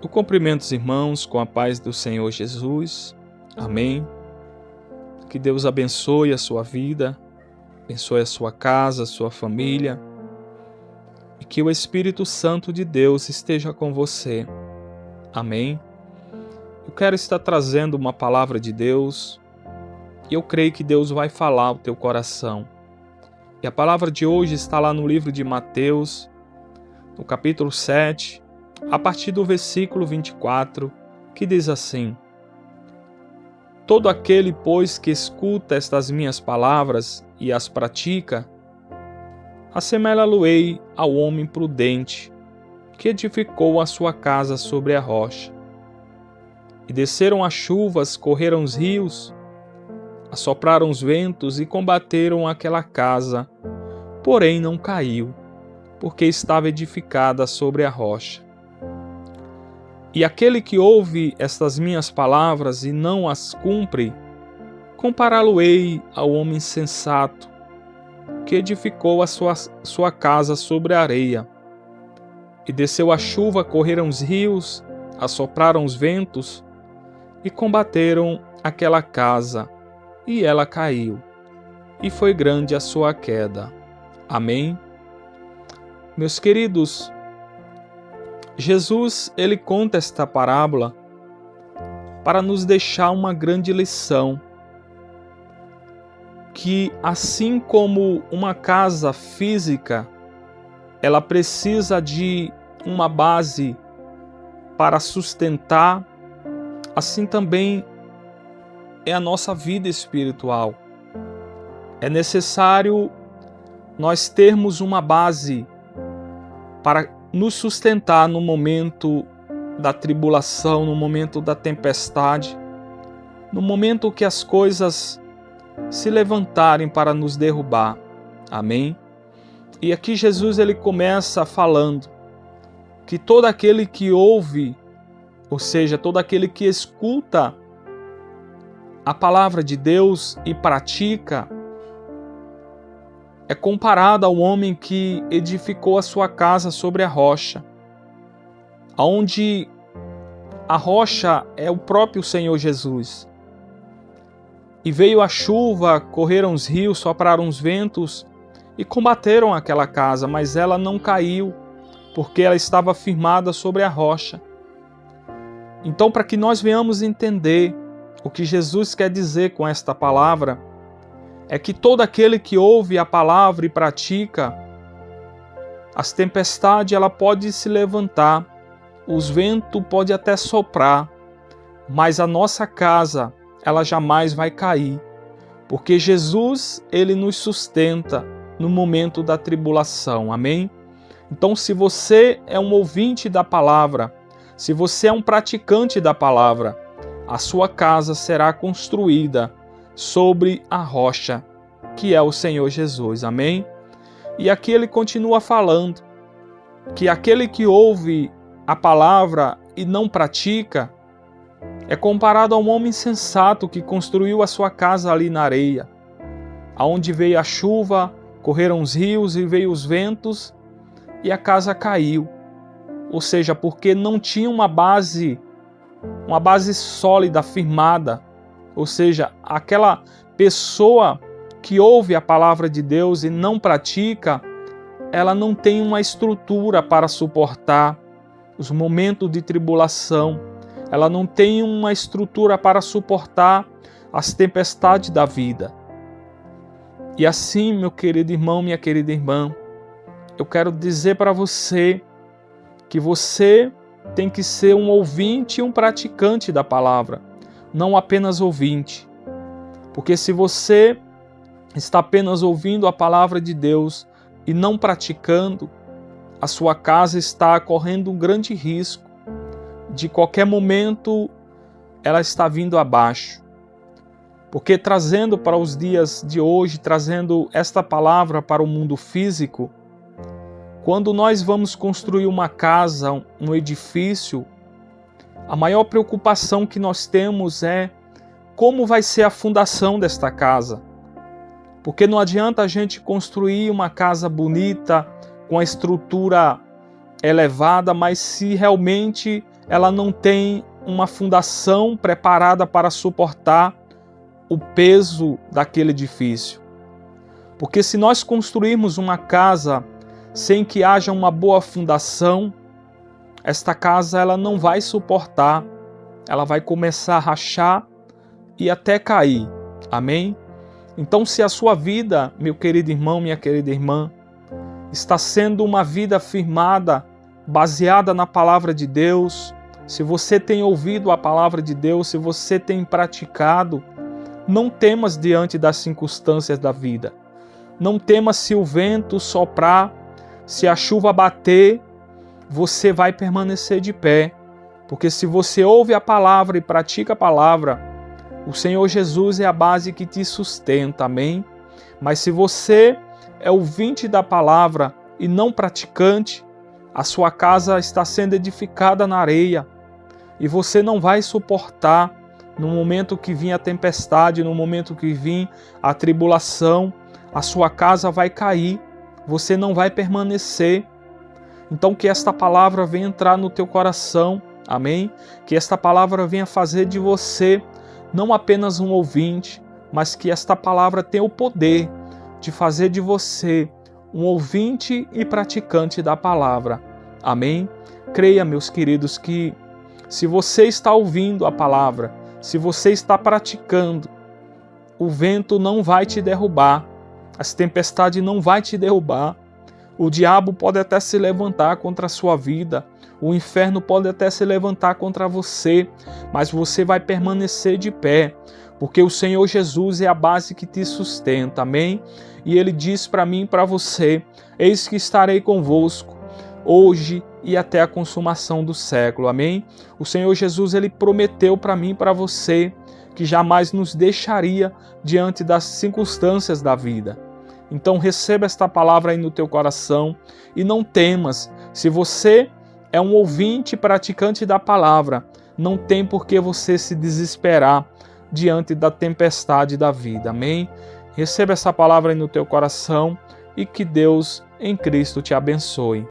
Eu cumprimento os irmãos com a paz do Senhor Jesus. Amém. Que Deus abençoe a sua vida, abençoe a sua casa, a sua família, e que o Espírito Santo de Deus esteja com você. Amém. Eu quero estar trazendo uma palavra de Deus, e eu creio que Deus vai falar ao teu coração. E a palavra de hoje está lá no livro de Mateus, no capítulo 7, a partir do versículo 24, que diz assim: Todo aquele, pois, que escuta estas minhas palavras e as pratica, assemelha-lo-ei ao homem prudente, que edificou a sua casa sobre a rocha. E desceram as chuvas, correram os rios, assopraram os ventos e combateram aquela casa, porém não caiu, porque estava edificada sobre a rocha. E aquele que ouve estas minhas palavras e não as cumpre, compará-lo-ei ao homem sensato, que edificou a sua casa sobre a areia. E desceu a chuva, correram os rios, assopraram os ventos, e combateram aquela casa, e ela caiu, e foi grande a sua queda. Amém? Meus queridos, Jesus, ele conta esta parábola para nos deixar uma grande lição, que assim como uma casa física, ela precisa de uma base para sustentar, assim também é a nossa vida espiritual. É necessário nós termos uma base para nos sustentar no momento da tribulação, no momento da tempestade, no momento que as coisas se levantarem para nos derrubar. Amém? E aqui Jesus ele começa falando que todo aquele que ouve, ou seja, todo aquele que escuta a palavra de Deus e pratica, é comparado ao homem que edificou a sua casa sobre a rocha, onde a rocha é o próprio Senhor Jesus. E veio a chuva, correram os rios, sopraram os ventos e combateram aquela casa, mas ela não caiu, porque ela estava firmada sobre a rocha. Então, para que nós venhamos entender o que Jesus quer dizer com esta palavra, é que todo aquele que ouve a palavra e pratica, as tempestades ela pode se levantar, os ventos podem até soprar, mas a nossa casa ela jamais vai cair, porque Jesus ele nos sustenta no momento da tribulação. Amém? Então, se você é um ouvinte da palavra, se você é um praticante da palavra, a sua casa será construída sobre a rocha, que é o Senhor Jesus. Amém? E aqui ele continua falando que aquele que ouve a palavra e não pratica é comparado a um homem sensato que construiu a sua casa ali na areia, aonde veio a chuva, correram os rios e veio os ventos e a casa caiu. Ou seja, porque não tinha uma base sólida, firmada. Ou seja, aquela pessoa que ouve a palavra de Deus e não pratica, ela não tem uma estrutura para suportar os momentos de tribulação. Ela não tem uma estrutura para suportar as tempestades da vida. E assim, meu querido irmão, minha querida irmã, eu quero dizer para você que você tem que ser um ouvinte e um praticante da palavra, não apenas ouvinte. Porque se você está apenas ouvindo a palavra de Deus e não praticando, a sua casa está correndo um grande risco. De qualquer momento, ela está vindo abaixo. Porque trazendo para os dias de hoje, trazendo esta palavra para o mundo físico, quando nós vamos construir uma casa, um edifício, a maior preocupação que nós temos é como vai ser a fundação desta casa. Porque não adianta a gente construir uma casa bonita, com a estrutura elevada, mas se realmente ela não tem uma fundação preparada para suportar o peso daquele edifício. Porque se nós construirmos uma casa sem que haja uma boa fundação, esta casa ela não vai suportar, ela vai começar a rachar e até cair. Amém? Então, se a sua vida, meu querido irmão, minha querida irmã, está sendo uma vida firmada, baseada na palavra de Deus, se você tem ouvido a palavra de Deus, se você tem praticado, não temas diante das circunstâncias da vida. Não temas se o vento soprar, se a chuva bater, você vai permanecer de pé. Porque se você ouve a palavra e pratica a palavra, o Senhor Jesus é a base que te sustenta, amém? Mas se você é ouvinte da palavra e não praticante, a sua casa está sendo edificada na areia e você não vai suportar no momento que vir a tempestade, no momento que vir a tribulação, a sua casa vai cair, você não vai permanecer. Então que esta palavra venha entrar no teu coração, amém? Que esta palavra venha fazer de você não apenas um ouvinte, mas que esta palavra tenha o poder de fazer de você um ouvinte e praticante da palavra, amém? Creia, meus queridos, que se você está ouvindo a palavra, se você está praticando, o vento não vai te derrubar, as tempestades não vai te derrubar, o diabo pode até se levantar contra a sua vida, o inferno pode até se levantar contra você, mas você vai permanecer de pé, porque o Senhor Jesus é a base que te sustenta, amém? E Ele diz para mim e para você, eis que estarei convosco, hoje e até a consumação do século, amém? O Senhor Jesus, Ele prometeu para mim e para você, que jamais nos deixaria diante das circunstâncias da vida. Então receba esta palavra aí no teu coração e não temas. Se você é um ouvinte praticante da palavra, não tem por que você se desesperar diante da tempestade da vida. Amém? Receba essa palavra aí no teu coração e que Deus em Cristo te abençoe.